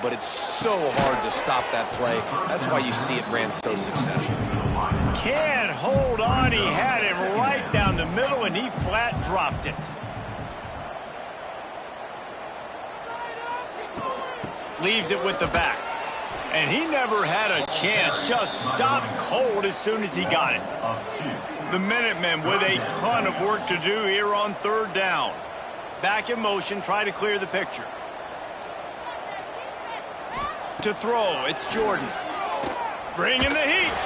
but it's so hard to stop that play. That's why you see it ran so successfully. Can't hold on. He had it right down the middle, and he flat dropped it. Leaves it with the back. And he never had a chance. Just stopped cold as soon as he got it. The Minutemen with a ton of work to do here on third down. Back in motion, try to clear the picture. To throw, it's Jordan. Bringing the heat.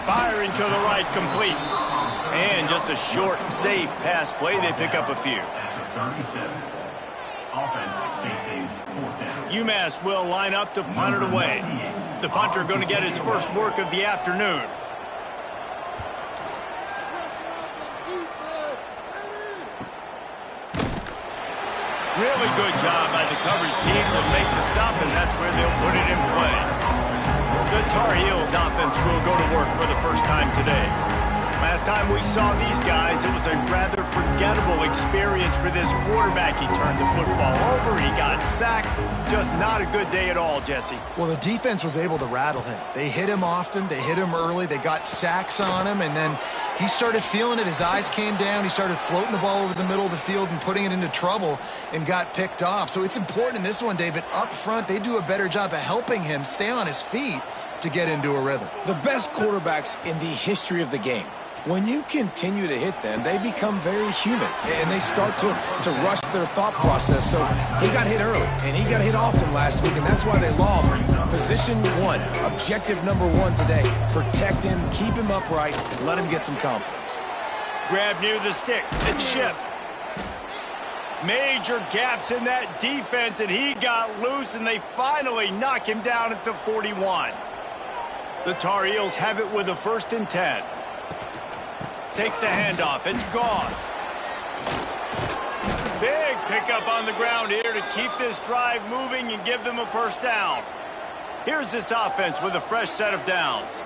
Firing to the right, complete. And just a short, safe pass play. They pick up a few. Offense facing fourth down. UMass will line up to punt it away. The punter going to get his first work of the afternoon. Really good job by the coverage team to make the stop, and that's where they'll put it in play. The Tar Heels offense will go to work for the first time today. Last time we saw these guys, it was a rather forgettable experience for this quarterback. He turned the football over, he got sacked. Just not a good day at all, Jesse. Well, the defense was able to rattle him. They hit him often, they hit him early, they got sacks on him, and then he started feeling it. His eyes came down, he started floating the ball over the middle of the field and putting it into trouble and got picked off. So it's important in this one, David, up front, they do a better job of helping him stay on his feet to get into a rhythm. The best quarterbacks in the history of the game, when you continue to hit them, they become very human, and they start to rush their thought process. So he got hit early, and he got hit often last week, and that's why they lost. Position one, objective number one today. Protect him, keep him upright, and let him get some confidence. Grab near the sticks. It's Ship. Major gaps in that defense, and he got loose, and they finally knock him down at the 41. The Tar Heels have it with a 1st and 10. Takes the handoff. It's Gauze. Big pickup on the ground here to keep this drive moving and give them a 1st down. Here's this offense with a fresh set of downs.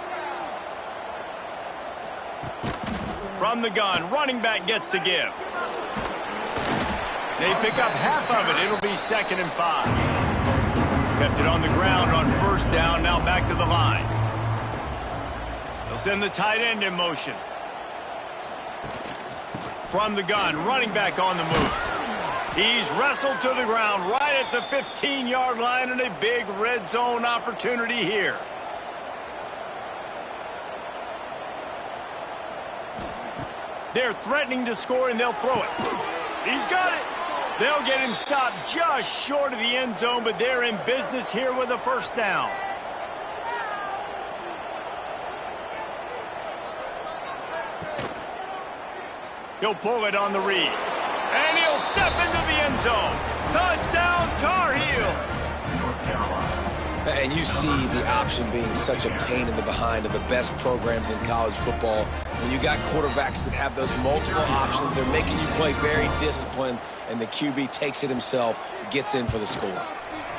From the gun, running back gets to give. They pick up half of it. It'll be 2nd and 5. Kept it on the ground on 1st down. Now back to the line. They'll send the tight end in motion. From the gun, running back on the move. He's wrestled to the ground right at the 15-yard line, and a big red zone opportunity here. They're threatening to score, and they'll throw it. He's got it. They'll get him stopped just short of the end zone, but they're in business here with a 1st down. He'll pull it on the read. And he'll step into the end zone. Touchdown, Tar Heels. And you see the option being such a pain in the behind of the best programs in college football. When you got quarterbacks that have those multiple options, they're making you play very disciplined, and the QB takes it himself, gets in for the score.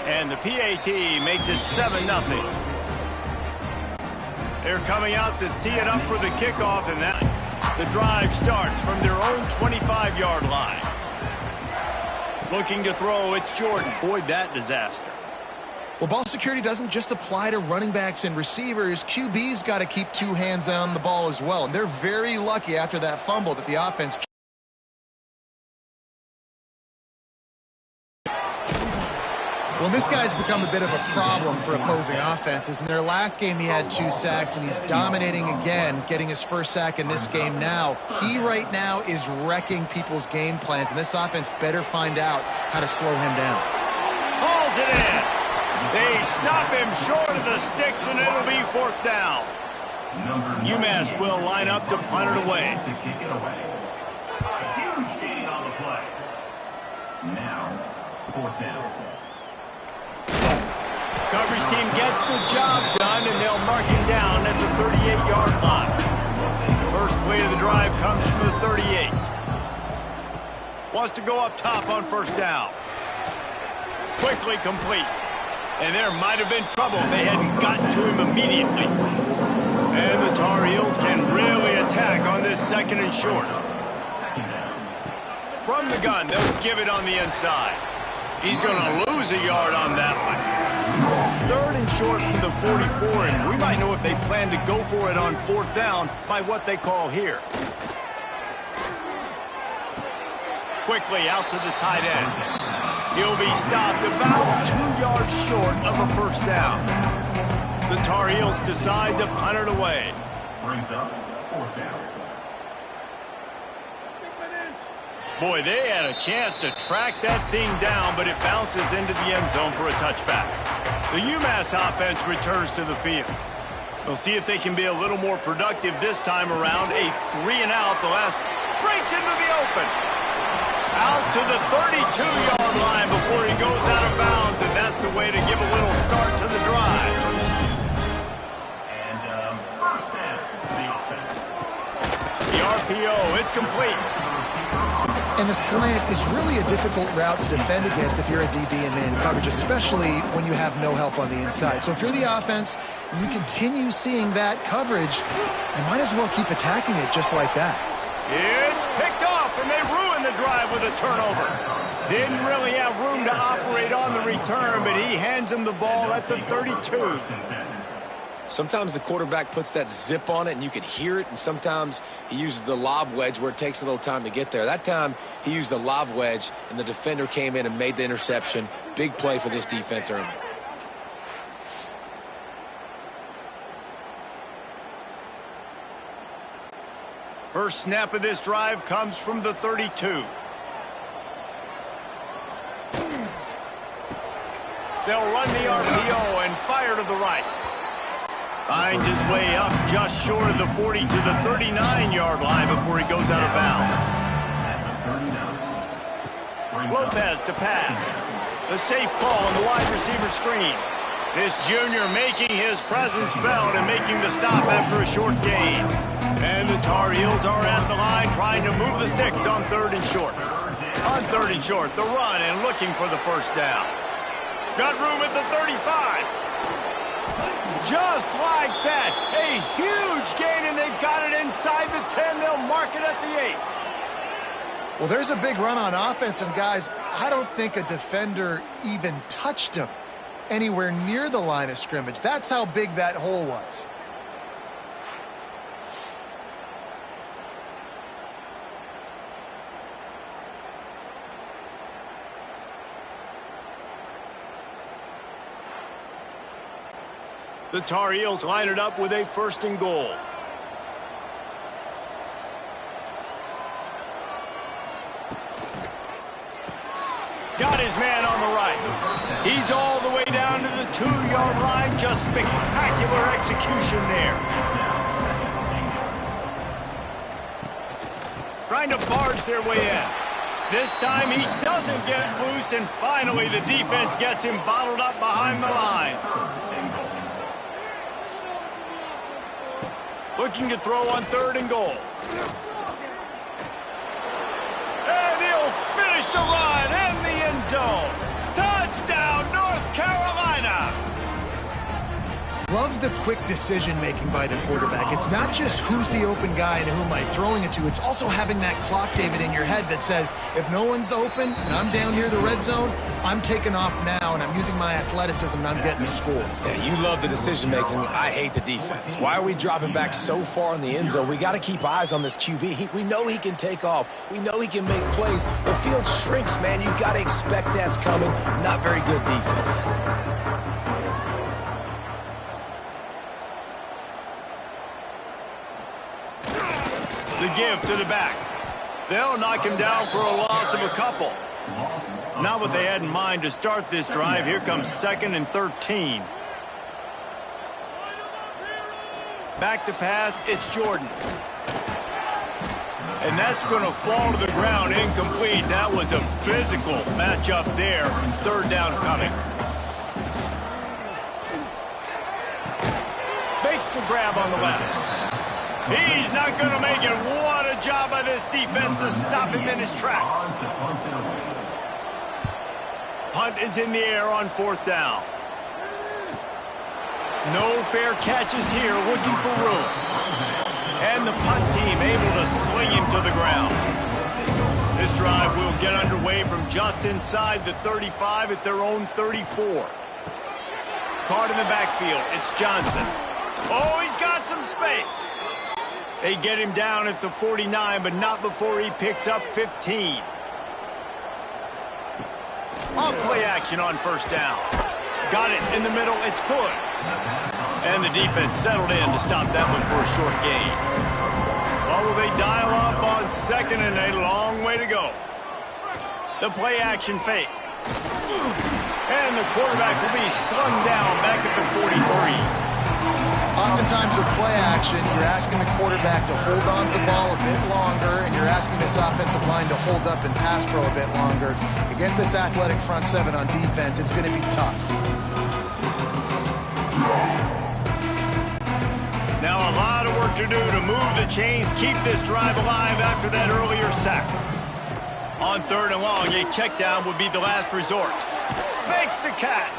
And the PAT makes it 7-0. They're coming out to tee it up for the kickoff, and that the drive starts from their own 25-yard line. Looking to throw, it's Jordan. Avoid that disaster. Well, ball security doesn't just apply to running backs and receivers. QB's got to keep 2 hands on the ball as well. And they're very lucky after that fumble that the offense. Well, this guy's become a bit of a problem for opposing offenses. In their last game, he had 2 sacks, and he's dominating again, getting his 1st sack in this game now. He right now is wrecking people's game plans, and this offense better find out how to slow him down. Hauls it in. They stop him short of the sticks, and it'll be 4th down. UMass will line up to punt it away. To kick it away. A huge gain on the play. Now, 4th down. Coverage team gets the job done, and they'll mark him down at the 38-yard line. First play of the drive comes from the 38. Wants to go up top on 1st down. Quickly complete. And there might have been trouble if they hadn't gotten to him immediately. And the Tar Heels can really attack on this 2nd and short. From the gun, they'll give it on the inside. He's going to lose a yard on that one. and short from the 44, and we might know if they plan to go for it on 4th down by what they call here. Quickly out to the tight end. He'll be stopped about 2 yards short of a 1st down. The Tar Heels decide to punt it away. Brings up 4th down. Boy, they had a chance to track that thing down, but it bounces into the end zone for a touchback. The UMass offense returns to the field. We'll see if they can be a little more productive this time around. A 3-and-out. The last breaks into the open. Out to the 32-yard line before he goes out of bounds, and that's the way to give a little start to the drive. And 1st down for the offense. The RPO, it's complete. And the slant is really a difficult route to defend against if you're a DB in man coverage, especially when you have no help on the inside. So if you're the offense and you continue seeing that coverage, you might as well keep attacking it just like that. It's picked off, and they ruin the drive with a turnover. Didn't really have room to operate on the return, but he hands him the ball at the 32. Sometimes the quarterback puts that zip on it and you can hear it, and sometimes he uses the lob wedge where it takes a little time to get there. That time he used the lob wedge and the defender came in and made the interception. Big play for this defense early. First snap of this drive comes from the 32. They'll run the RPO and fire to the right. Finds his way up just short of the 40 to the 39-yard line before he goes out of bounds. Lopez to pass. The safe call on the wide receiver screen. This junior making his presence felt and making the stop after a short gain. And the Tar Heels are at the line trying to move the sticks on 3rd and short. On 3rd and short, the run and looking for the 1st down. Got room at the 35. Just like that, a huge gain, and they've got it inside the 10. They'll mark it at the 8. Well, there's a big run on offense, and guys, I don't think a defender even touched him anywhere near the line of scrimmage. That's how big that hole was. The Tar Heels line it up with a 1st and goal. Got his man on the right. He's all the way down to the 2-yard line. Just spectacular execution there. Trying to barge their way in. This time he doesn't get loose, and finally the defense gets him bottled up behind the line. Looking to throw on 3rd and goal. And he'll finish the run in the end zone. Touchdown, North Carolina! Love the quick decision-making by the quarterback. It's not just who's the open guy and who am I throwing it to. It's also having that clock, David, in your head that says, if no one's open and I'm down near the red zone, I'm taking off now and I'm using my athleticism and I'm getting a score. Yeah, you love the decision-making. I hate the defense. Why are we dropping back so far in the end zone? We got to keep eyes on this QB. We know he can take off. We know he can make plays. The field shrinks, man. You got to expect that's coming. Not very good defense. The give to the back. They'll knock him down for a loss of a couple. Not what they had in mind to start this drive. Here comes 2nd and 13. Back to pass, it's Jordan. And that's going to fall to the ground incomplete. That was a physical matchup there. 3rd down coming. Makes the grab on the left. He's not going to make it. What a job by this defense to stop him in his tracks. Punt is in the air on 4th down. No fair catches here, looking for room. And the punt team able to sling him to the ground. This drive will get underway from just inside the 35 at their own 34. Caught in the backfield. It's Johnson. Oh, he's got some space. They get him down at the 49, but not before he picks up 15. Off play action on first down. Got it in the middle. It's good. And the defense settled in to stop that one for a short gain. Well, will they dial up on second and a long way to go? The play action fake. And the quarterback will be slung down back at the 43. Oftentimes with play action, you're asking the quarterback to hold on to the ball a bit longer, and you're asking this offensive line to hold up and pass pro a bit longer. Against this athletic front seven on defense, it's going to be tough. Now a lot of work to do to move the chains, keep this drive alive after that earlier sack. On third and long, a check down would be the last resort. Makes the catch.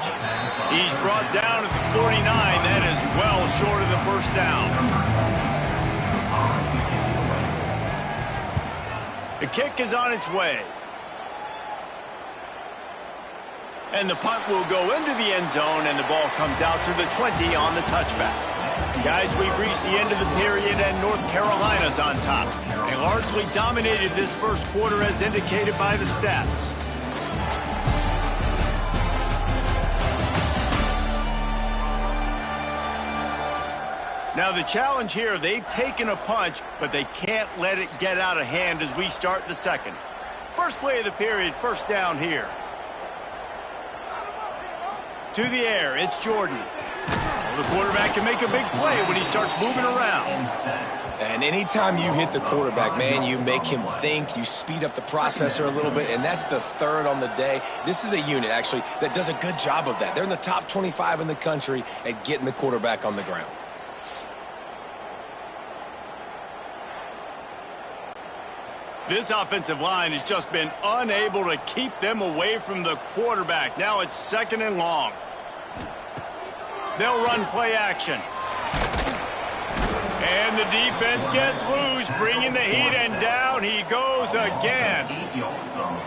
He's brought down at the 49. That is well short of the first down. The kick is on its way. And the punt will go into the end zone, and the ball comes out to the 20 on the touchback. Guys, we've reached the end of the period, and North Carolina's on top. They largely dominated this first quarter as indicated by the stats. Now the challenge here, they've taken a punch, but they can't let it get out of hand as we start the second. First play of the period, first down here. To the air, it's Jordan. Well, the quarterback can make a big play when he starts moving around. And anytime you hit the quarterback, man, you make him think, you speed up the processor a little bit, and that's the third on the day. This is a unit, actually, that does a good job of that. They're in the top 25 in the country at getting the quarterback on the ground. This offensive line has just been unable to keep them away from the quarterback. Now it's second and long. They'll run play action. And the defense gets loose, bringing the heat, and down he goes again.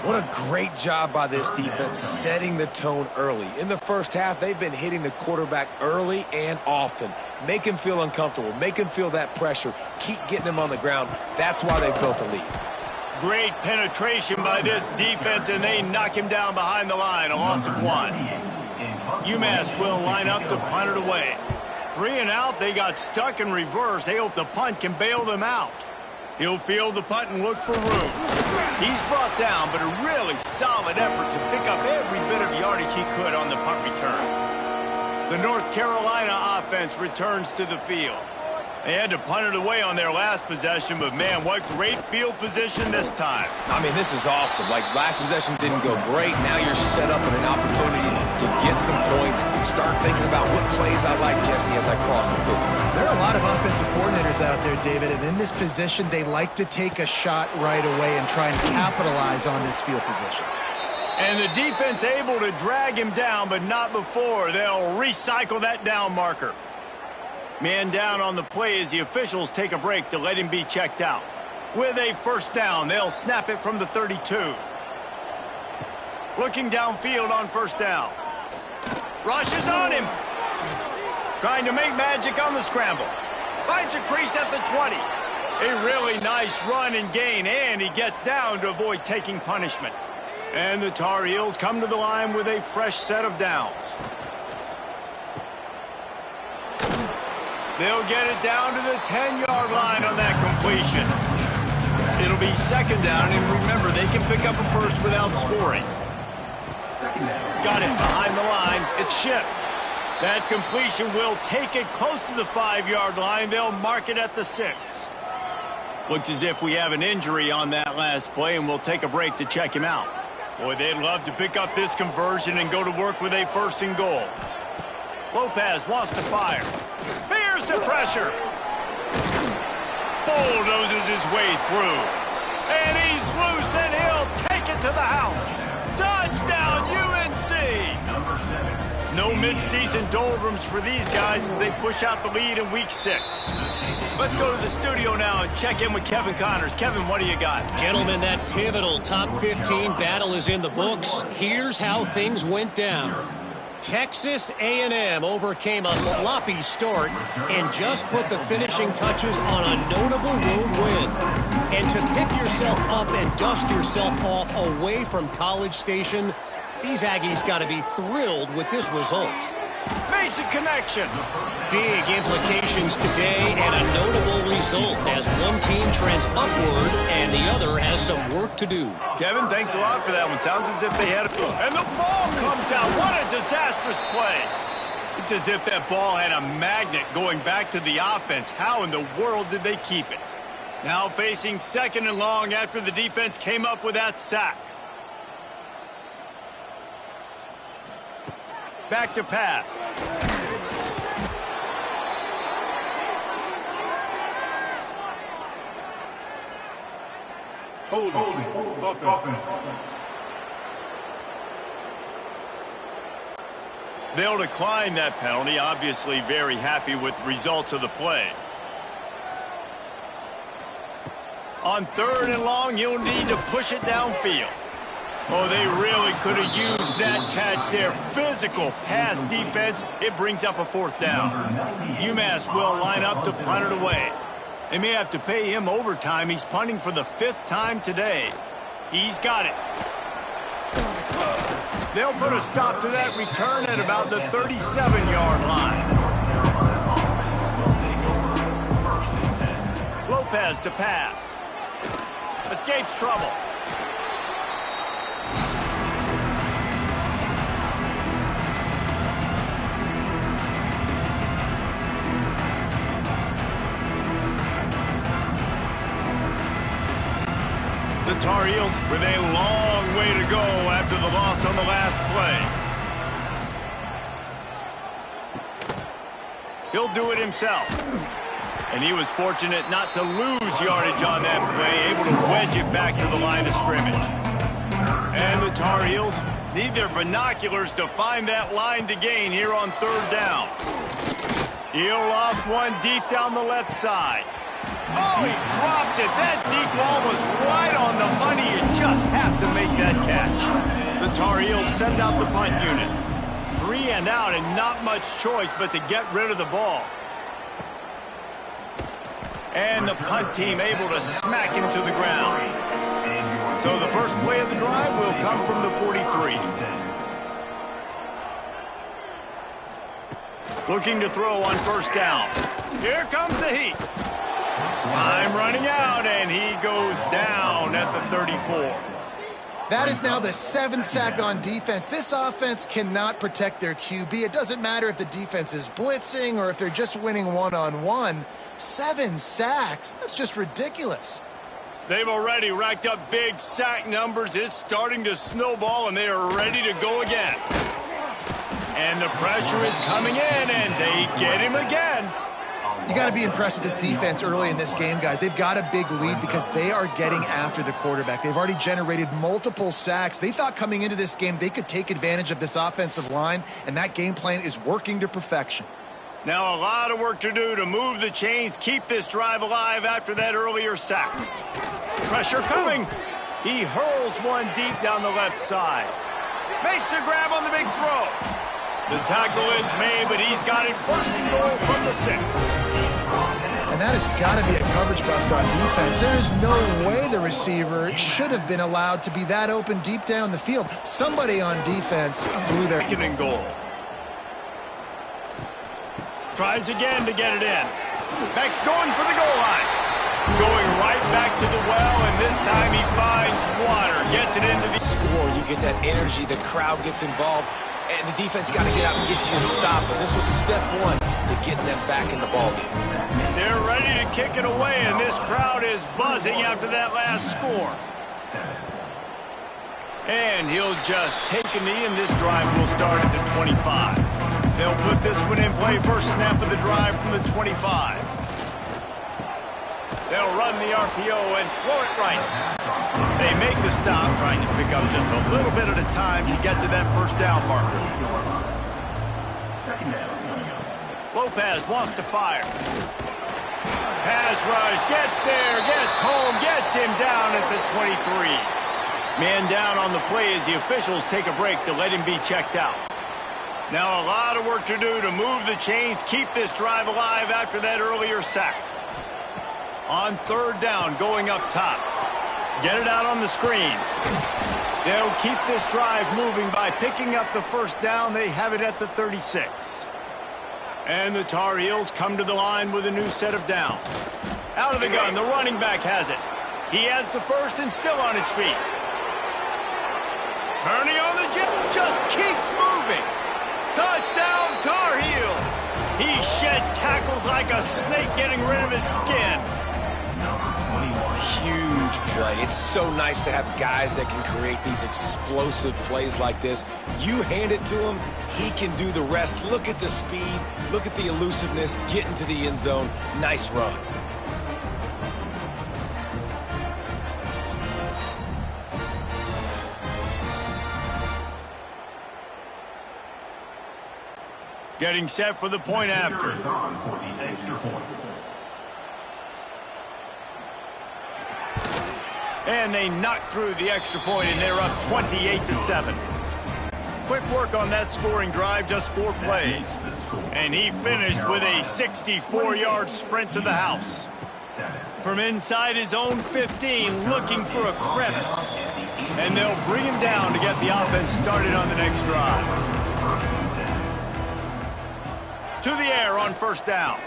What a great job by this defense setting the tone early. In the first half, they've been hitting the quarterback early and often. Make him feel uncomfortable. Make him feel that pressure. Keep getting him on the ground. That's why they built the lead. Great penetration by this defense, and they knock him down behind the line. A loss of 1. UMass will line up to punt it away. 3 and out, they got stuck in reverse. They hope the punt can bail them out. He'll field the punt and look for room. He's brought down, but a really solid effort to pick up every bit of yardage he could on the punt return. The North Carolina offense returns to the field. They had to punt it away on their last possession, but man, what great field position this time. I mean, this is awesome. Like, last possession didn't go great. Now you're set up in an opportunity to get some points. Start thinking about what plays I like, Jesse, as I cross the 50. There are a lot of offensive coordinators out there, David, and in this position, they like to take a shot right away and try and capitalize on this field position. And the defense able to drag him down, but not before. They'll recycle that down marker. Man down on the play as the officials take a break to let him be checked out. With a first down, they'll snap it from the 32. Looking downfield on first down. Rushes on him. Trying to make magic on the scramble. Finds a crease at the 20. A really nice run and gain, and he gets down to avoid taking punishment. And the Tar Heels come to the line with a fresh set of downs. They'll get it down to the 10-yard line on that completion. It'll be second down, and remember, they can pick up a first without scoring. Got it behind the line. It's Ship. That completion will take it close to the 5-yard line. They'll mark it at the 6. Looks as if we have an injury on that last play, and we'll take a break to check him out. Boy, they'd love to pick up this conversion and go to work with a first and goal. Lopez wants to fire. Bears the pressure. Bulldozes his way through. And he's loose, and he'll take it to the house. Touchdown, UNC! No midseason doldrums for these guys as they push out the lead in Week 6. Let's go to the studio now and check in with Kevin Connors. Kevin, what do you got? Gentlemen, that pivotal top 15 battle is in the books. Here's how things went down. Texas A&M overcame a sloppy start and just put the finishing touches on a notable road win. And to pick yourself up and dust yourself off away from College Station, these Aggies got to be thrilled with this result. Makes a connection. Big implications today and a notable result as one team trends upward and the other has some work to do. Kevin, thanks a lot for that one. Sounds as if they had a... And the ball comes out. What a disastrous play. It's as if that ball had a magnet going back to the offense. How in the world did they keep it? Now facing 2nd and long after the defense came up with that sack. Back to pass. Holding. Offense. They'll decline that penalty. Obviously very happy with results of the play. On 3rd and long, you'll need to push it downfield. Oh, they really could have used that catch there. Physical pass defense. It brings up a 4th down. UMass will line up to punt it away. They may have to pay him overtime. He's punting for the 5th time today. He's got it. They'll put a stop to that return at about the 37-yard line. Lopez to pass. Escapes trouble. The Tar Heels with a long way to go after the loss on the last play. He'll do it himself. And he was fortunate not to lose yardage on that play, able to wedge it back to the line of scrimmage. And the Tar Heels need their binoculars to find that line to gain here on 3rd down. He'll loft one deep down the left side. Oh, he dropped it. That deep ball was right on the money. You just have to make that catch. The Tar Heels send out the punt unit. 3 and out and not much choice but to get rid of the ball. And the punt team able to smack him to the ground. So the first play of the drive will come from the 43. Looking to throw on 1st down. Here comes the heat. Time running out, and he goes down at the 34. That is now the 7th sack on defense. This offense cannot protect their QB. It doesn't matter if the defense is blitzing or if they're just winning one-on-one. 7 sacks? That's just ridiculous. They've already racked up big sack numbers. It's starting to snowball, and they are ready to go again. And the pressure is coming in, and they get him again. You got to be impressed with this defense early in this game, guys. They've got a big lead because they are getting after the quarterback. They've already generated multiple sacks. They thought coming into this game they could take advantage of this offensive line, and that game plan is working to perfection. Now a lot of work to do to move the chains, keep this drive alive after that earlier sack. Pressure coming. He hurls one deep down the left side. Makes the grab on the big throw. The tackle is made, but he's got it 1st and goal from the 6. And that has got to be a coverage bust on defense. There is no way the receiver should have been allowed to be that open deep down the field. Somebody on defense blew their... 2nd and goal. Tries again to get it in. Beck's going for the goal line. Going right back to the well, and this time he finds water. Gets it into the... Score, you get that energy, the crowd gets involved, and the defense got to get out and get you a stop. But this was step 1 to getting them back in the ballgame. They're ready to kick it away, and this crowd is buzzing after that last score. And he'll just take a knee, and this drive will start at the 25. They'll put this one in play. First snap of the drive from the 25. They'll run the RPO and throw it right. They make the stop, trying to pick up just a little bit at a time to get to that 1st down marker. Lopez wants to fire. Pass rush, gets there, gets home, gets him down at the 23. Man down on the play as the officials take a break to let him be checked out. Now a lot of work to do to move the chains, keep this drive alive after that earlier sack. On third down, going up top. Get it out on the screen. They'll keep this drive moving by picking up the first down. They have it at the 36. And the Tar Heels come to the line with a new set of downs. Out of the gun, the running back has it. He has the first and still on his feet. Turning on the jet, just keeps moving. Touchdown, Tar Heels. He shed tackles like a snake getting rid of his skin. Huge play. It's so nice to have guys that can create these explosive plays like this. You hand it to him, he can do the rest. Look at the speed, look at the elusiveness, get into the end zone. Nice run. Getting set for the point after. Is on for the extra point. And they knock through the extra point, and they're up 28-7. Quick work on that scoring drive, just 4 plays. And he finished with a 64-yard sprint to the house. From inside his own 15, looking for a crevice. And they'll bring him down to get the offense started on the next drive. To the air on first down.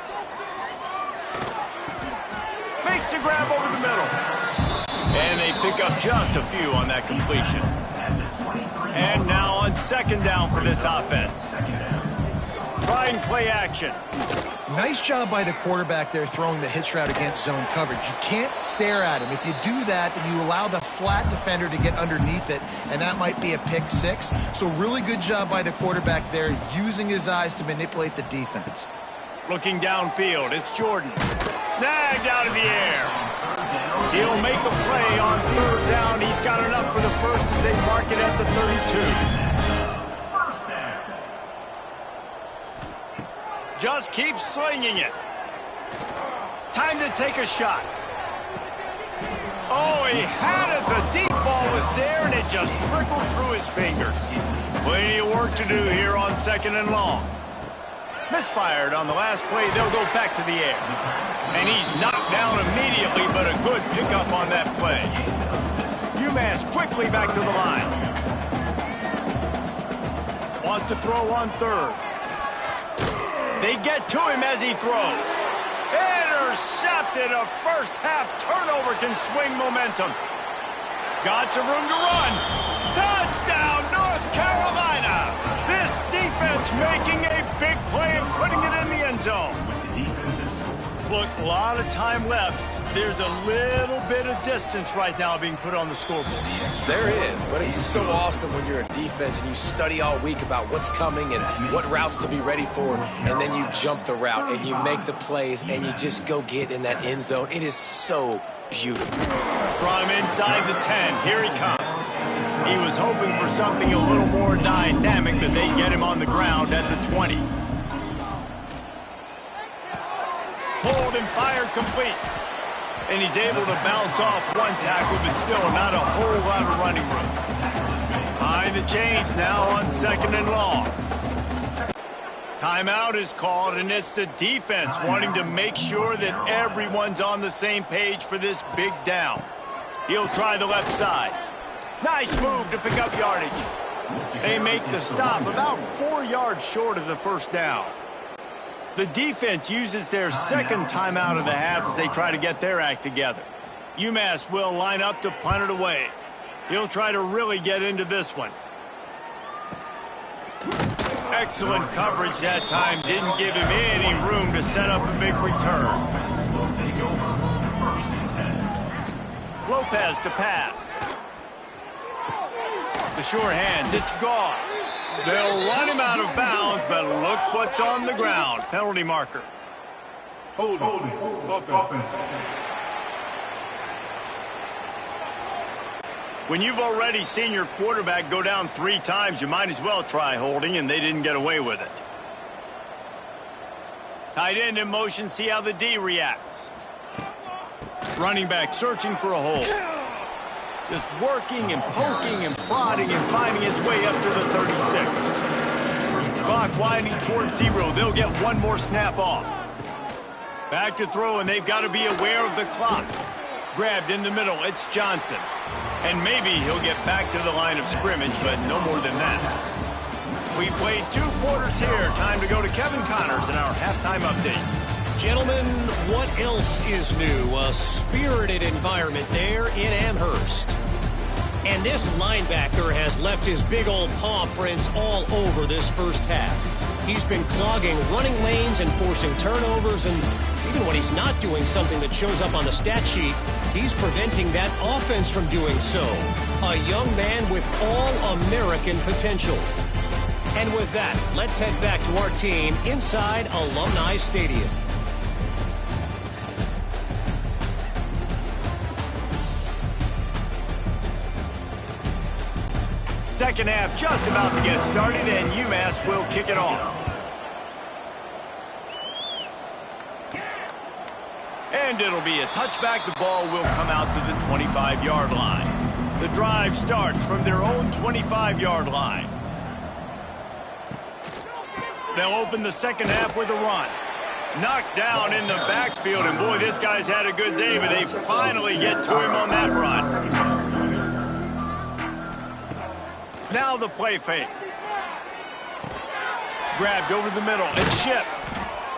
Makes the grab over the middle. And they pick up just a few on that completion. And now on second down for this offense. Try and play action. Nice job by the quarterback there throwing the hitch route against zone coverage. You can't stare at him. If you do that, then you allow the flat defender to get underneath it, and that might be a pick 6. So really good job by the quarterback there, using his eyes to manipulate the defense. Looking downfield, it's Jordan. Snagged out of the air. He'll make a play on third down. He's got enough for the first as they mark it at the 32. Just keep slinging it. Time to take a shot. Oh, he had it. The deep ball was there, and it just trickled through his fingers. Plenty of work to do here on second and long. Misfired on the last play. They'll go back to the air. And he's knocked down immediately, but a good pickup on that play. UMass quickly back to the line. Wants to throw on third. They get to him as he throws. Intercepted. A first half turnover can swing momentum. Got some room to run. Touchdown, North Carolina. This defense making a big play and putting it in the end zone. Look, a lot of time left. There's a little bit of distance right now being put on the scoreboard. There is, but it's so awesome when you're a defense and you study all week about what's coming and what routes to be ready for, and then you jump the route and you make the plays and you just go get in that end zone. It is so beautiful. From inside the 10, here he comes. He was hoping for something a little more dynamic, but they get him on the ground at the 20. Pulled and fired complete. And he's able to bounce off one tackle, but still not a whole lot of running room. Behind the chains now on second and long. Timeout is called, and it's the defense wanting to make sure that everyone's on the same page for this big down. He'll try the left side. Nice move to pick up yardage. They make the stop about 4 yards short of the first down. The defense uses their second timeout of the half as they try to get their act together. UMass will line up to punt it away. He'll try to really get into this one. Excellent coverage that time. Didn't give him any room to set up a big return. Lopez to pass. The sure hands, it's Goss. They'll run him out of bounds, but look what's on the ground. Penalty marker. Hold offense. When you've already seen your quarterback go down 3 times, you might as well try holding, and they didn't get away with it. Tight end in motion, see how the D reacts. Running back searching for a hole. Just working and poking and prodding and finding his way up to the 36. clock winding towards 0. They'll get one more snap off. Back to throw, and they've got to be aware of the clock. Grabbed in the middle, it's Johnson. And maybe he'll get back to the line of scrimmage, but no more than that. We played 2 quarters here. Time to go to Kevin Connors in our halftime update. Gentlemen, what else is new? A spirited environment there in Amherst. And this linebacker has left his big old paw prints all over this first half. He's been clogging running lanes and forcing turnovers, and even when he's not doing something that shows up on the stat sheet, he's preventing that offense from doing so. A young man with all-American potential. And with that, let's head back to our team inside Alumni Stadium. Second half just about to get started, and UMass will kick it off. And it'll be a touchback. The ball will come out to the 25-yard line. The drive starts from their own 25-yard line. They'll open the second half with a run. Knocked down in the backfield, and boy, this guy's had a good day, but they finally get to him on that run. Now the play fake. Grabbed over the middle. It's Ship.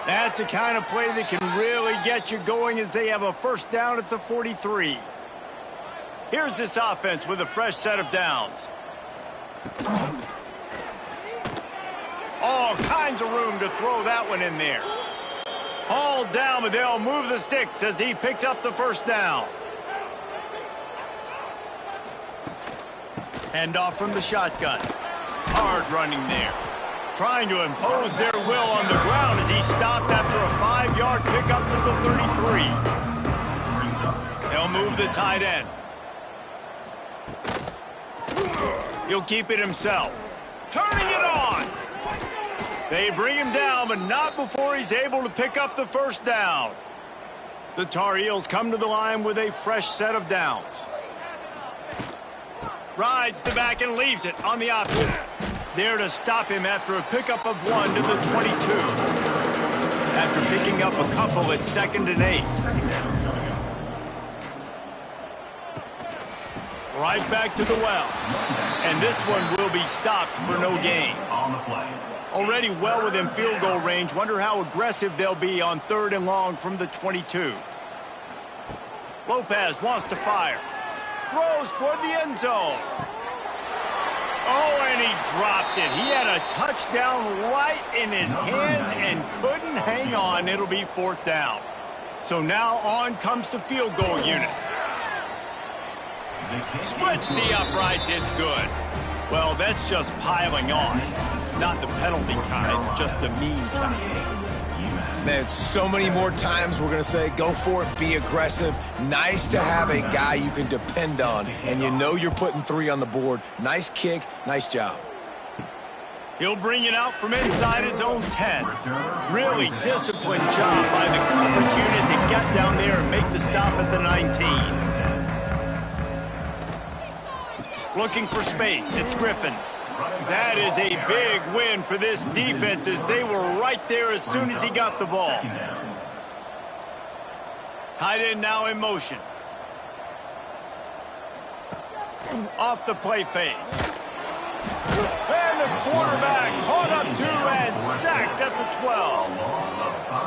That's the kind of play that can really get you going as they have a first down at the 43. Here's this offense with a fresh set of downs. All kinds of room to throw that one in there. All down, but they'll move the sticks as he picks up the first down. Hand off from the shotgun. Hard running there. Trying to impose their will on the ground as he stopped after a 5-yard pickup to the 33. They'll move the tight end. He'll keep it himself. Turning it on. They bring him down, but not before he's able to pick up the first down. The Tar Heels come to the line with a fresh set of downs. Rides the back and leaves it on the option. There to stop him after a pickup of 1 to the 22. After picking up a couple at 2nd and 8. Right back to the well. And this one will be stopped for no gain. Already well within field goal range. Wonder how aggressive they'll be on 3rd and long from the 22. Lopez wants to fire. Throws toward the end zone. Oh, and he dropped it. He had a touchdown right in his hands and couldn't hang on. It'll be 4th down. So now on comes the field goal unit. Splits the uprights. It's good. Well, that's just piling on. Not the penalty kind, just the mean kind. Man, so many more times we're going to say, go for it, be aggressive. Nice to have a guy you can depend on, and you know you're putting 3 on the board. Nice kick, nice job. He'll bring it out from inside his own 10. Really disciplined job by the coverage unit to get down there and make the stop at the 19. Looking for space, it's Griffin. That is a big win for this defense as they were right there as soon as he got the ball. Tight end now in motion. Off the play fake. And the quarterback caught up to and sacked at the 12.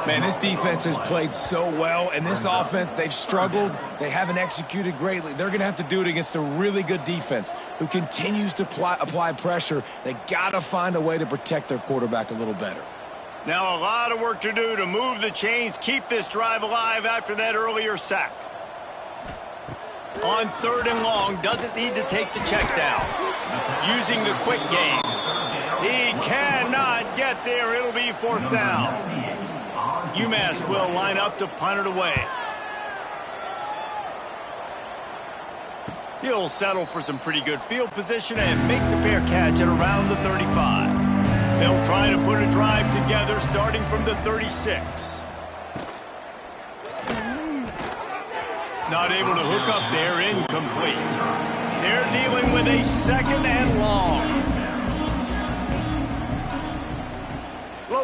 Man, this defense has played so well, and this offense, they've struggled. They haven't executed greatly. They're going to have to do it against a really good defense who continues to apply pressure. They got to find a way to protect their quarterback a little better. Now a lot of work to do to move the chains, keep this drive alive after that earlier sack. On 3rd and long, doesn't need to take the check down. Using the quick game. He cannot get there. It'll be 4th down. UMass will line up to punt it away. He'll settle for some pretty good field position and make the fair catch at around the 35. They'll try to put a drive together starting from the 36. Not able to hook up there, incomplete. They're dealing with a 2nd and long.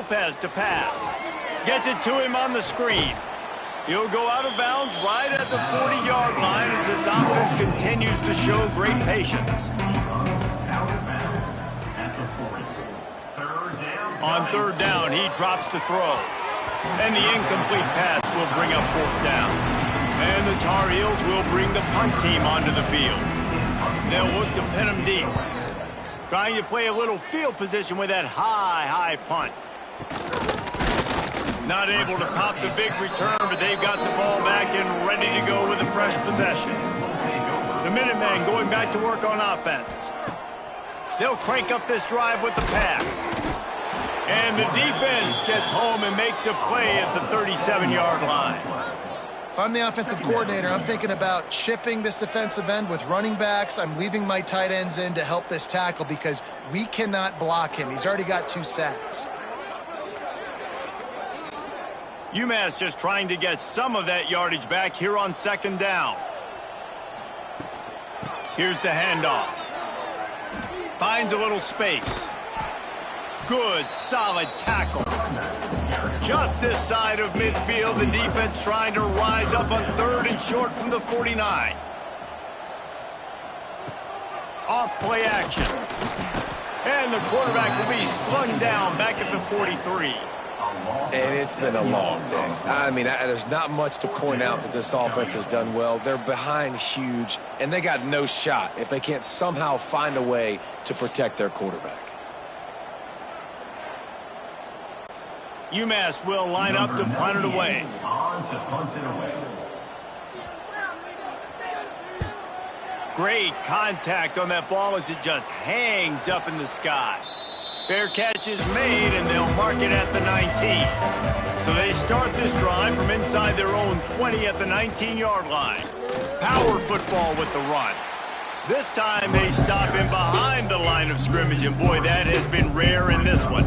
Lopez to pass. Gets it to him on the screen. He'll go out of bounds right at the 40-yard line as this offense continues to show great patience. On third down, he drops to throw. And the incomplete pass will bring up fourth down. And the Tar Heels will bring the punt team onto the field. They'll look to pin him deep. Trying to play a little field position with that high punt. Not able to pop the big return, but they've got the ball back and ready to go with a fresh possession. The Minutemen going back to work on offense. They'll crank up this drive with the pass. And the defense gets home and makes a play at the 37-yard line. If I'm the offensive coordinator, I'm thinking about chipping this defensive end with running backs. I'm leaving my tight ends in to help this tackle because we cannot block him. He's already got 2 sacks. UMass just trying to get some of that yardage back here on second down. Here's the handoff. Finds a little space. Good, solid tackle. Just this side of midfield, the defense trying to rise up on third and short from the 49. Off play action. And the quarterback will be slung down back at the 43. And it's been a long day. I mean, there's not much to point out that this offense has done well. They're behind huge, and they got no shot if they can't somehow find a way to protect their quarterback. UMass will line up to punt it away. Great contact on that ball as it just hangs up in the sky. Fair catch is made, and they'll mark it at the 19. So they start this drive from inside their own 20 at the 19-yard line. Power football with the run. This time they stop him behind the line of scrimmage, and boy, that has been rare in this one.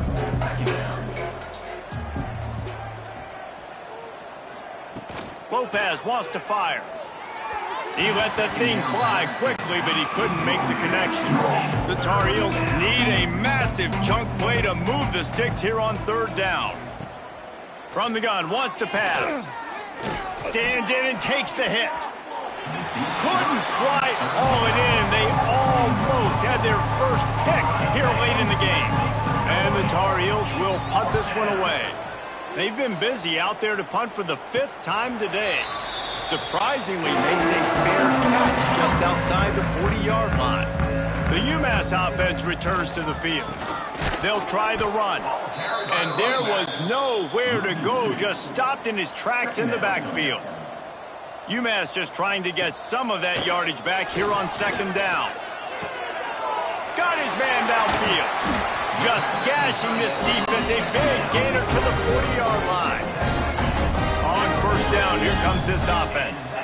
Lopez wants to fire. He let that thing fly quickly, but he couldn't make the connection. The Tar Heels need a massive chunk play to move the sticks here on third down. From the gun, wants to pass. Stands in and takes the hit. Couldn't quite haul it in. They almost had their first pick here late in the game. And the Tar Heels will punt this one away. They've been busy out there to punt for the 5th time today. Surprisingly makes a fair catch just outside the 40-yard line. The UMass offense returns to the field. They'll try the run. And there was nowhere to go, just stopped in his tracks in the backfield. UMass just trying to get some of that yardage back here on second down. Got his man downfield. Just gashing this defense, a big gainer to the 40-yard line. On first down, here comes this offense.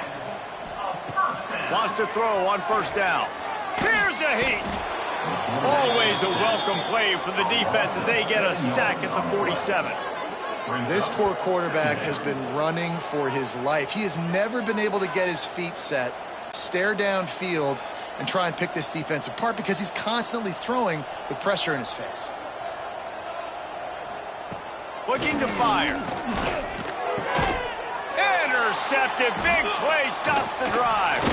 Wants to throw on first down. Here's a heat. Always a welcome play for the defense as they get a sack at the 47. This poor quarterback has been running for his life. He has never been able to get his feet set, stare downfield, and try and pick this defense apart because he's constantly throwing with pressure in his face. Looking to fire. Intercepted. Big play stops the drive.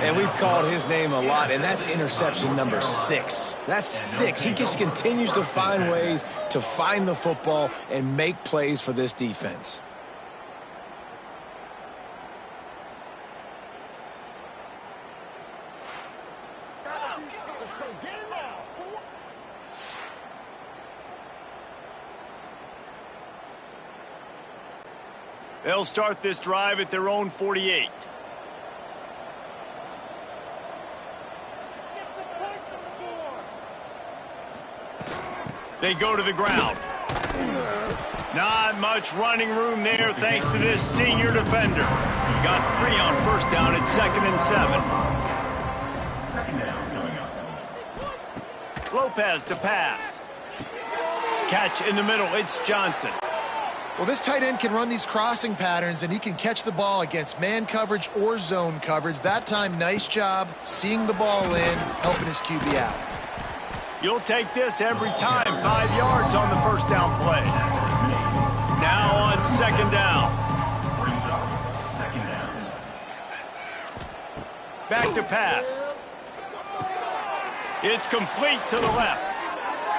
And we've called his name a lot, and that's interception number 6. That's 6. He just continues to find ways to find the football and make plays for this defense. They'll start this drive at their own 48. They go to the ground. Not much running room there thanks to this senior defender. Got 3 on first down at 2nd and 7. Second down coming up. Lopez to pass. Catch in the middle. It's Johnson. Well, this tight end can run these crossing patterns, and he can catch the ball against man coverage or zone coverage. That time, nice job seeing the ball in, helping his QB out. You'll take this every time. 5 yards on the first down play. Now on second down. Back to pass. It's complete to the left.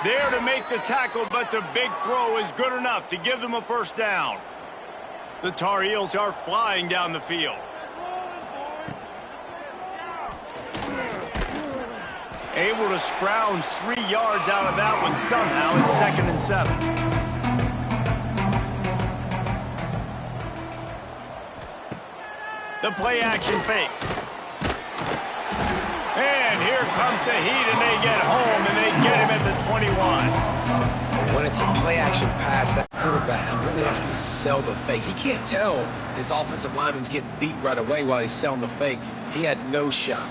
There to make the tackle, but the big throw is good enough to give them a first down. The Tar Heels are flying down the field. Able to scrounge 3 yards out of that one somehow. It's 2nd and 7. The play action fake. And here comes the heat, and they get home, and they get him at the 21. When it's a play-action pass, that quarterback, he really has to sell the fake. He can't tell his offensive lineman's getting beat right away while he's selling the fake. He had no shot.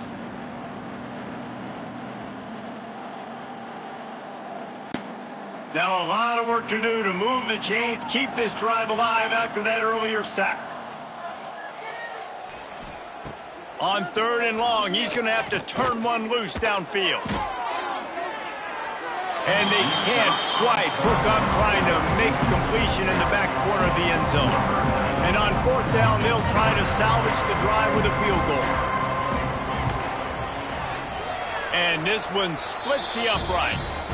Now a lot of work to do to move the chains, keep this drive alive after that earlier sack. On 3rd and long, he's going to have to turn one loose downfield. And they can't quite hook up trying to make a completion in the back corner of the end zone. And on 4th down, they'll try to salvage the drive with a field goal. And this one splits the uprights.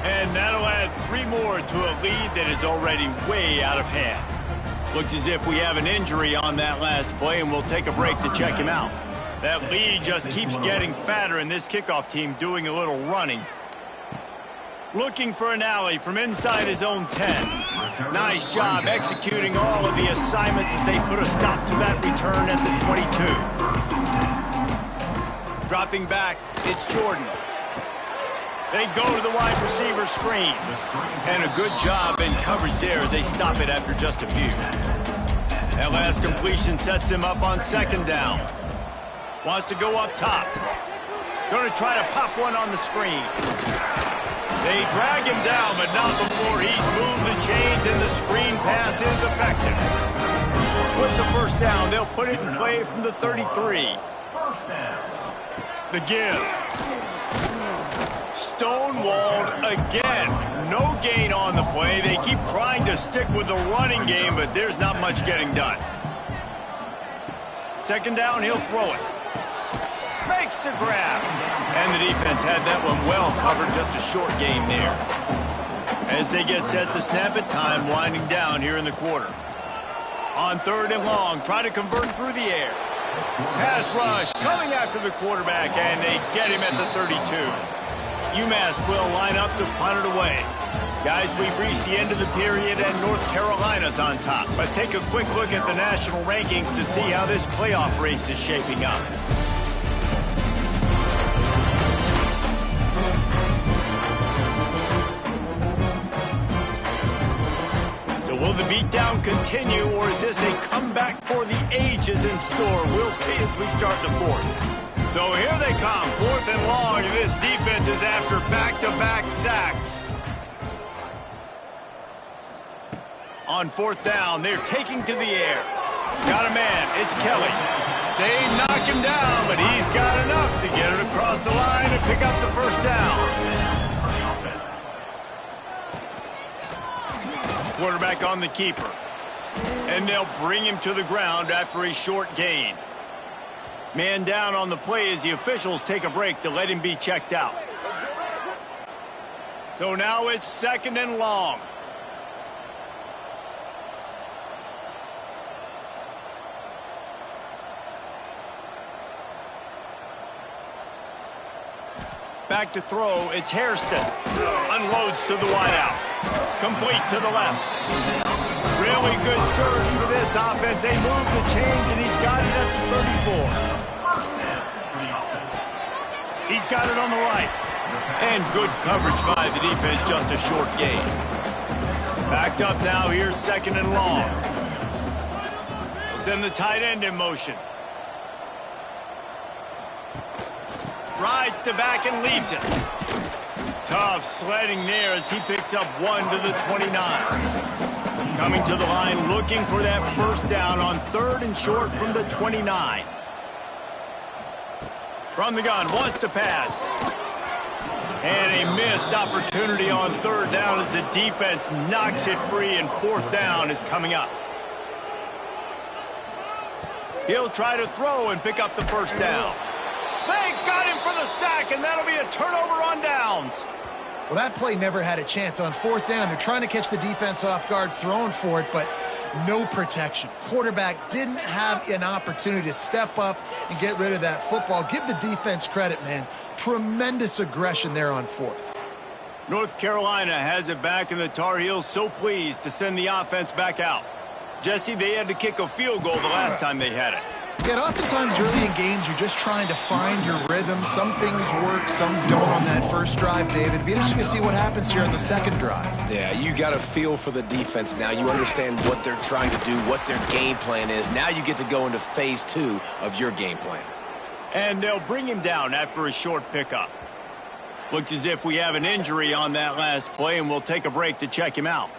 And that'll add 3 more to a lead that is already way out of hand. Looks as if we have an injury on that last play, and we'll take a break to check him out. That lead just keeps getting fatter, and this kickoff team doing a little running. Looking for an alley from inside his own 10. Nice job executing all of the assignments as they put a stop to that return at the 22. Dropping back, it's Jordan. They go to the wide receiver screen. And a good job in coverage there as they stop it after just a few. That last completion sets them up on 2nd down. Wants to go up top. Going to try to pop one on the screen. They drag him down, but not before he's moved the chains, and the screen pass is effective. With the first down, they'll put it in play from the 33. The give. Stonewalled again. No gain on the play. They keep trying to stick with the running game, but there's not much getting done. 2nd down, he'll throw it. Makes the grab. And the defense had that one well covered, just a short gain there. As they get set to snap it, time winding down here in the quarter. On 3rd and long, try to convert through the air. Pass rush coming after the quarterback, and they get him at the 32. UMass will line up to punt it away. Guys, we've reached the end of the period, and North Carolina's on top. Let's take a quick look at the national rankings to see how this playoff race is shaping up. Will the beatdown continue, or is this a comeback for the ages in store? We'll see as we start the 4th. So here they come, 4th and long, and this defense is after back-to-back sacks. On 4th down, they're taking to the air. Got a man, it's Kelly. They knock him down, but he's got enough to get it across the line and pick up the first down. Quarterback on the keeper. And they'll bring him to the ground after a short gain. Man down on the play as the officials take a break to let him be checked out. So now it's 2nd and long. Back to throw, it's Hairston. Unloads to the wideout. Complete to the left. Really good surge for this offense. They move the chains, and he's got it at the 34. He's got it on the right. And good coverage by the defense, just a short gain. Backed up now, here's 2nd and long. They'll send the tight end in motion. Rides to back and leaves it. Tough sledding there as he picks up 1 to the 29. Coming to the line, looking for that first down on 3rd and short from the 29. From the gun, wants to pass. And a missed opportunity on third down as the defense knocks it free, and fourth down is coming up. He'll try to throw and pick up the first down. They got him for the sack, and that'll be a turnover on downs. Well, that play never had a chance. On fourth down, they're trying to catch the defense off guard, throwing for it, but no protection. Quarterback didn't have an opportunity to step up and get rid of that football. Give the defense credit, man. Tremendous aggression there on fourth. North Carolina has it back, and the Tar Heels so pleased to send the offense back out. Jesse, they had to kick a field goal the last time they had it. Yeah, oftentimes early in games, you're just trying to find your rhythm. Some things work, some don't on that first drive, David. It'd be interesting to see what happens here on the second drive. Yeah, you got a feel for the defense now. You understand what they're trying to do, what their game plan is. Now you get to go into phase 2 of your game plan. And they'll bring him down after a short pickup. Looks as if we have an injury on that last play, and we'll take a break to check him out.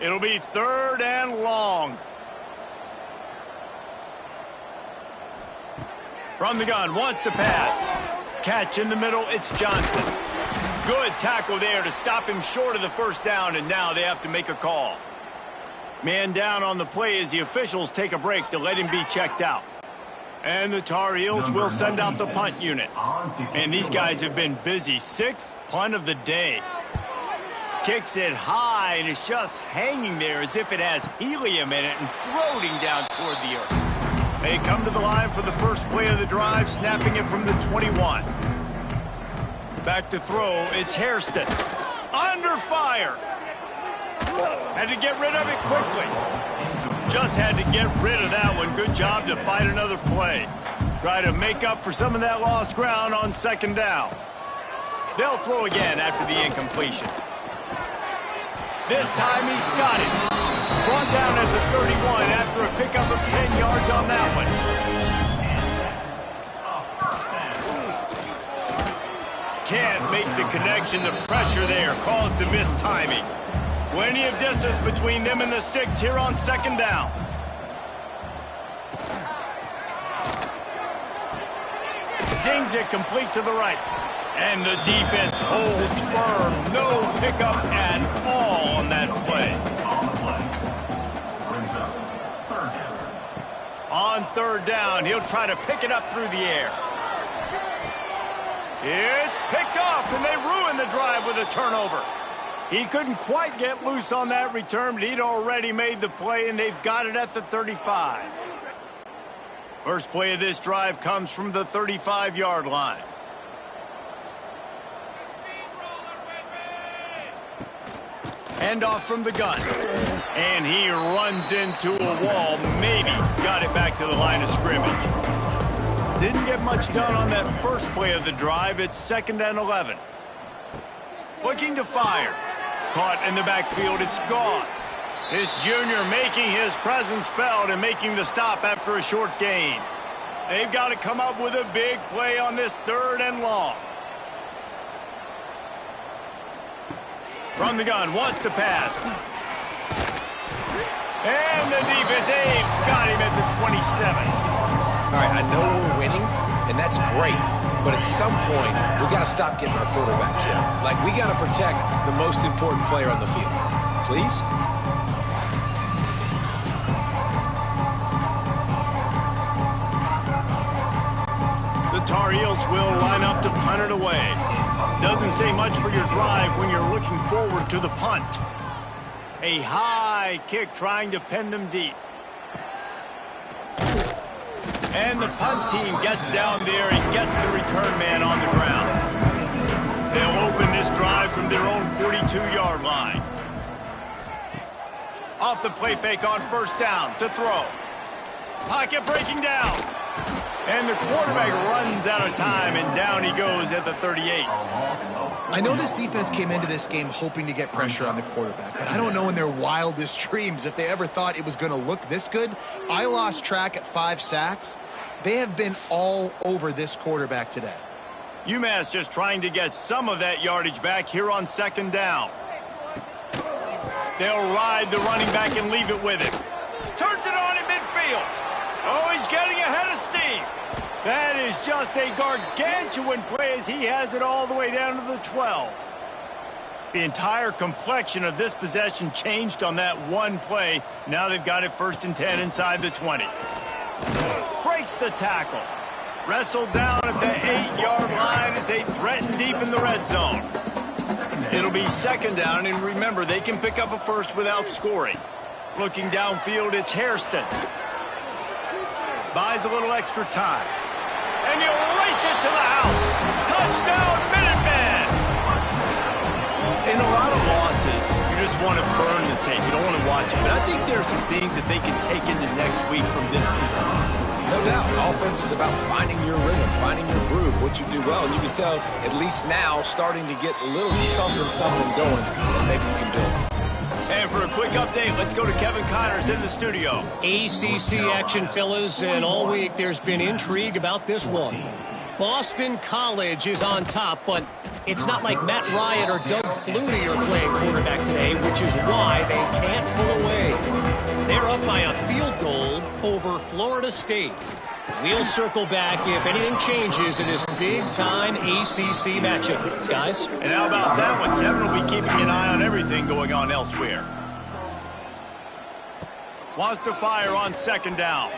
It'll be third and long. From the gun, wants to pass. Catch in the middle, it's Johnson. Good tackle there to stop him short of the first down, and now they have to make a call. Man down on the play as the officials take a break to let him be checked out. And the Tar Heels will send out the punt unit. And these guys have been busy. 6th punt of the day. Kicks it high, and it's just hanging there as if it has helium in it and floating down toward the earth. They come to the line for the first play of the drive, snapping it from the 21. Back to throw, it's Hairston. Under fire. Had to get rid of it quickly. Just had to get rid of that one. Good job to fight another play. Try to make up for some of that lost ground on second down. They'll throw again after the incompletion. This time he's got it. Brought down at the 31 after a pickup of 10 yards on that one. Can't make the connection. The pressure there caused the missed timing. Plenty of distance between them and the sticks here on second down. Zings it complete to the right. And the defense holds firm. No pickup at all on that play. On third down, he'll try to pick it up through the air. It's picked off, and they ruin the drive with a turnover. He couldn't quite get loose on that return, but he'd already made the play, and they've got it at the 35. First play of this drive comes from the 35-yard line. Handoff from the gun. And he runs into a wall. Maybe got it back to the line of scrimmage. Didn't get much done on that first play of the drive. It's 2nd and 11. Looking to fire. Caught in the backfield. It's Gauze. This junior making his presence felt and making the stop after a short gain. They've got to come up with a big play on this 3rd and long. From the gun, wants to pass. And the defense, they've got him at the 27. All right, I know we're winning, and that's great. But at some point, we got to stop getting our quarterback killed. Like, we got to protect the most important player on the field. Please? The Tar Heels will line up to punt it away. Doesn't say much for your drive when you're looking forward to the punt. A high kick trying to pin them deep. And the punt team gets down there and gets the return man on the ground. They'll open this drive from their own 42-yard line. Off the play fake on first down to throw. Pocket breaking down. And the quarterback runs out of time, and down he goes at the 38. I know this defense came into this game hoping to get pressure on the quarterback, but I don't know in their wildest dreams if they ever thought it was going to look this good. I lost track at 5 sacks. They have been all over this quarterback today. UMass just trying to get some of that yardage back here on second down. They'll ride the running back and leave it with him. Turns it on in midfield. Oh, he's getting ahead of steam. That is just a gargantuan play as he has it all the way down to the 12. The entire complexion of this possession changed on that one play. Now they've got it 1st and 10 inside the 20. Breaks the tackle. Wrestled down at the 8-yard line as they threaten deep in the red zone. It'll be 2nd down, and remember, they can pick up a first without scoring. Looking downfield, it's Hairston. Buys a little extra time. And he'll race it to the house. Touchdown, Minutemen! In a lot of losses, you just want to burn the tape. You don't want to watch it. But I think there are some things that they can take into next week from this performance. No doubt. Offense is about finding your rhythm, finding your groove, what you do well. And you can tell, at least now, starting to get a little something going, and maybe you can do it. And for a quick update, let's go to Kevin Connors in the studio. ACC action, fellas, and all week there's been intrigue about this one. Boston College is on top, but it's not like Matt Ryan or Doug Flutie are playing quarterback today, which is why they can't pull away. They're up by a field goal over Florida State. We'll circle back if anything changes in this big-time ACC matchup. Guys? And how about that one? Kevin will be keeping an eye on everything going on elsewhere. Wants to fire on 2nd down.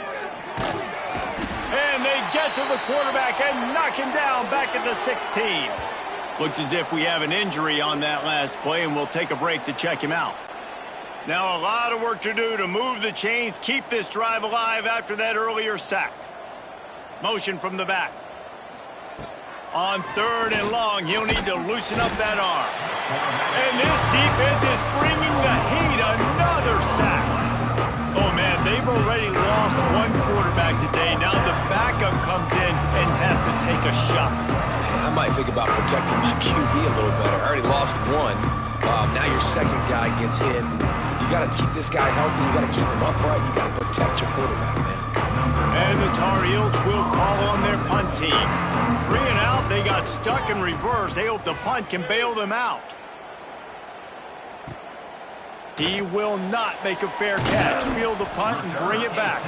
And they get to the quarterback and knock him down back at the 16. Looks as if we have an injury on that last play, and we'll take a break to check him out. Now a lot of work to do to move the chains, keep this drive alive after that earlier sack. Motion from the back. On 3rd and long, he'll need to loosen up that arm. And this defense is bringing the heat. Another sack. Oh, man, they've already lost one quarterback today. Now the backup comes in and has to take a shot. Man, I might think about protecting my QB a little better. I already lost one. Now your 2nd guy gets hit. You got to keep this guy healthy. You got to keep him upright. You got to protect your quarterback, man. And the Tar Heels will call on their punt team. 3 and out, they got stuck in reverse. They hope the punt can bail them out. He will not make a fair catch. Field the punt and bring it back.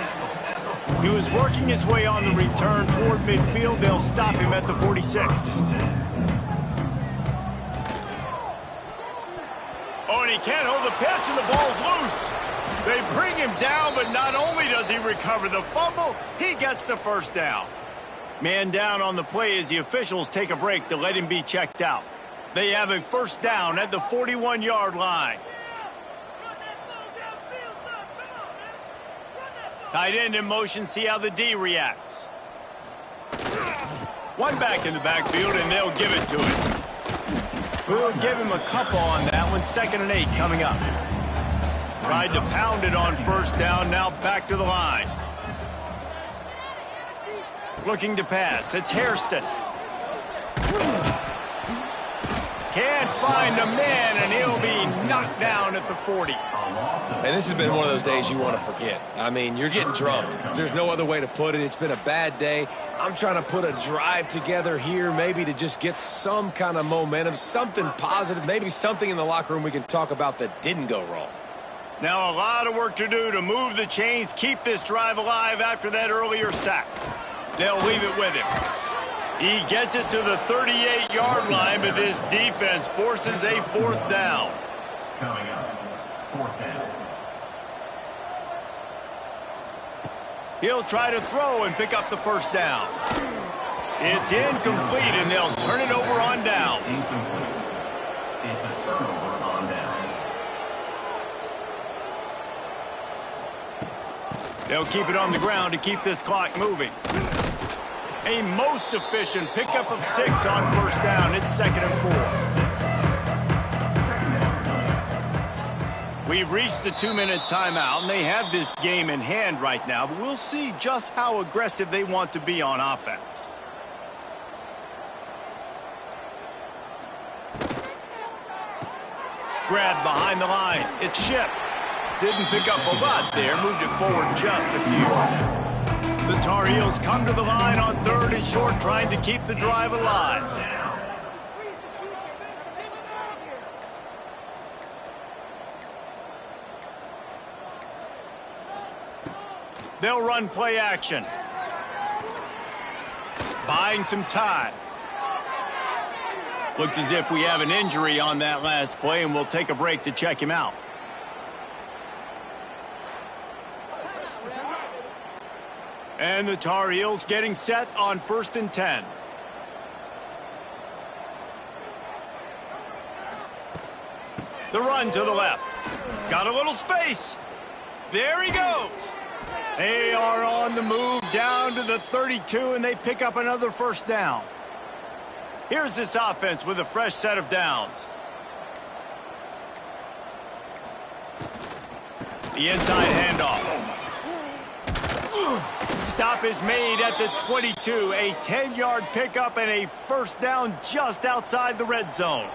He was working his way on the return toward midfield. They'll stop him at the 46. Oh, and he can't hold the pitch, and the ball's loose. They bring him down, but not only does he recover the fumble, he gets the 1st down. Man down on the play as the officials take a break to let him be checked out. They have a 1st down at the 41-yard line. Tight end in motion, see how the D reacts. One back in the backfield, and they'll give it to him. We'll give him a couple on that one. 2nd and 8 coming up. Tried to pound it on 1st down, now back to the line. Looking to pass, it's Hairston. Can't find a man, and he'll be knocked down at the 40. And this has been one of those days you want to forget. I mean, you're getting drunk. There's no other way to put it. It's been a bad day. I'm trying to put a drive together here, maybe to just get some kind of momentum, something positive, maybe something in the locker room we can talk about that didn't go wrong. Now a lot of work to do to move the chains, keep this drive alive after that earlier sack. They'll leave it with him. He gets it to the 38-yard line, but this defense forces a 4th down. Coming up, 4th down. He'll try to throw and pick up the 1st down. It's incomplete, and they'll turn it over on downs. Incomplete. It's a turnover on downs. They'll keep it on the ground to keep this clock moving. A most efficient pickup of 6 on 1st down. It's 2nd and 4. We've reached the 2-minute timeout, and they have this game in hand right now, but we'll see just how aggressive they want to be on offense. Grab behind the line. It's Ship. Didn't pick up a lot there. Moved it forward just a few. The Tar Heels come to the line on 3rd and short, trying to keep the drive alive. They'll run play action. Buying some time. Looks as if we have an injury on that last play, and we'll take a break to check him out. And the Tar Heels getting set on 1st and 10. The run to the left. Got a little space. There he goes. They are on the move down to the 32, and they pick up another first down. Here's this offense with a fresh set of downs. The inside handoff. Stop is made at the 22. A 10-yard pickup and a first down just outside the red zone.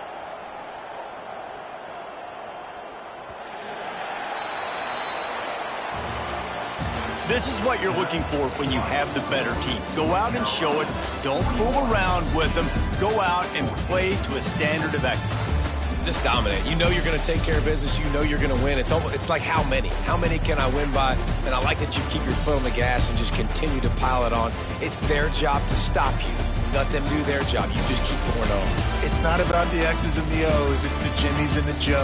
This is what you're looking for when you have the better team. Go out and show it. Don't fool around with them. Go out and play to a standard of excellence. Just dominate. You know you're going to take care of business. You know you're going to win. It's like how many? How many can I win by? And I like that you keep your foot on the gas and just continue to pile it on. It's their job to stop you. Let them do their job. You just keep going on. It's not about the X's and the O's. It's the Jimmies and the Joes.